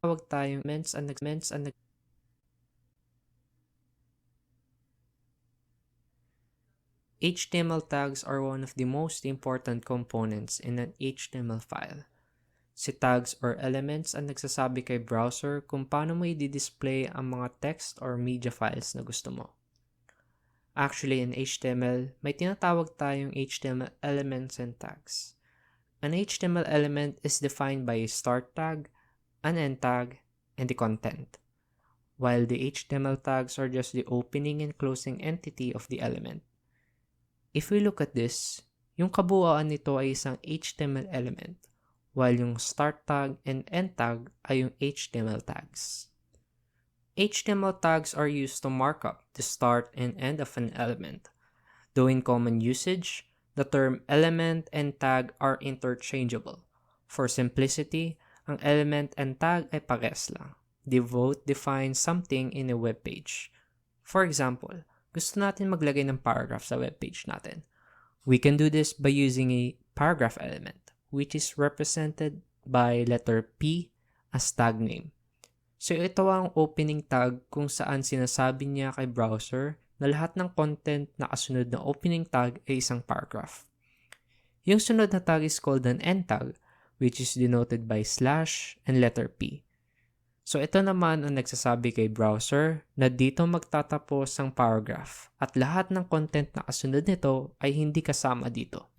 tawag tayong HTML tags are one of the most important components in an HTML file. Si tags or elements ang nagsasabi kay browser kung paano mo i-display ang mga text or media files na gusto mo. Actually, in HTML, may tinatawag tayong HTML elements and tags. An HTML element is defined by a start tag, an end tag, and the content, while the HTML tags are just the opening and closing entity of the element. If we look at this, yung kabuuan nito ay isang HTML element, while yung start tag and end tag ay yung HTML tags. HTML tags are used to mark up the start and end of an element. Though in common usage, the term element and tag are interchangeable. For simplicity, ang element and tag ay parehas lang. They both define something in a web page. For example, gusto natin maglagay ng paragraph sa web page natin. We can do this by using a paragraph element, which is represented by letter P as tag name. So ito ang opening tag kung saan sinasabi niya kay browser na lahat ng content na kasunod na opening tag ay isang paragraph. Yung sunod na tag is called an end tag, which is denoted by slash and letter P. So ito naman ang nagsasabi kay browser na dito magtatapos ang paragraph at lahat ng content na kasunod nito ay hindi kasama dito.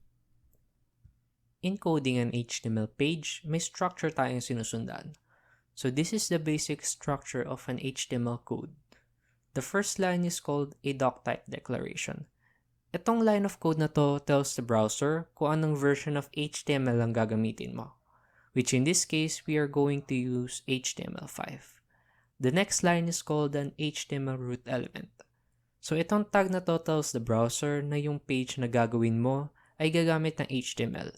In coding an HTML page, may structure tayong sinusundan. So this is the basic structure of an HTML code. The first line is called a Dactype declaration. Itong line of code na to tells the browser kung anong version of HTML ang gagamitin mo, which in this case, we are going to use HTML5. The next line is called an HTML root element. So itong tag na to tells the browser na yung page na gagawin mo ay gagamit ng HTML.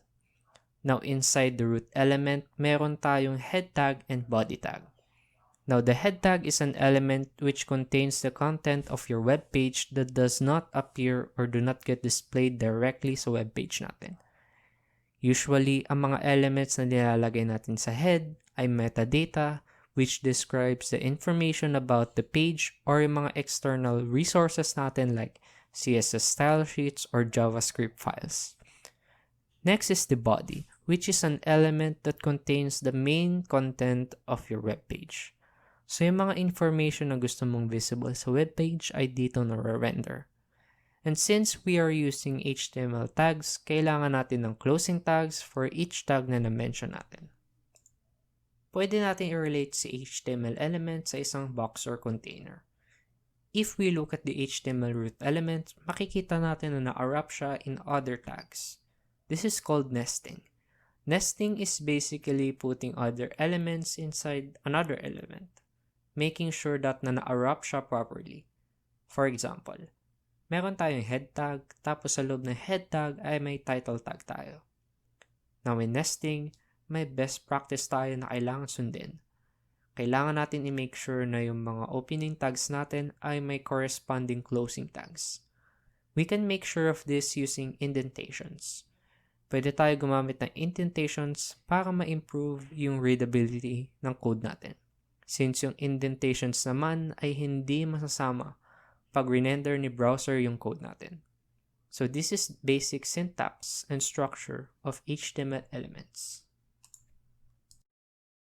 Now, inside the root element, meron tayong head tag and body tag. Now, the head tag is an element which contains the content of your web page that does not appear or do not get displayed directly sa web page natin. Usually, ang mga elements na nilalagay natin sa head ay metadata, which describes the information about the page or yung mga external resources natin like CSS style sheets or JavaScript files. Next is the body, which is an element that contains the main content of your web page. So yung mga information na gusto mong visible sa web page ay dito na-render. And since we are using HTML tags, kailangan natin ng closing tags for each tag na na-mention natin. Pwede natin i-relate si HTML element sa isang box or container. If we look at the HTML root element, makikita natin na na-wrap siya in other tags. This is called nesting. Nesting is basically putting other elements inside another element, making sure that na-wrap siya properly. For example, meron tayong head tag, tapos sa loob ng head tag ay may title tag tayo. Now in nesting, may best practice tayo na kailangan sundin. Kailangan natin i-make sure na yung mga opening tags natin ay may corresponding closing tags. We can make sure of this using indentations. Pwede tayo gumamit ng indentations para ma-improve yung readability ng code natin. Since yung indentations naman ay hindi masasama pag render ni browser yung code natin. So this is basic syntax and structure of HTML elements.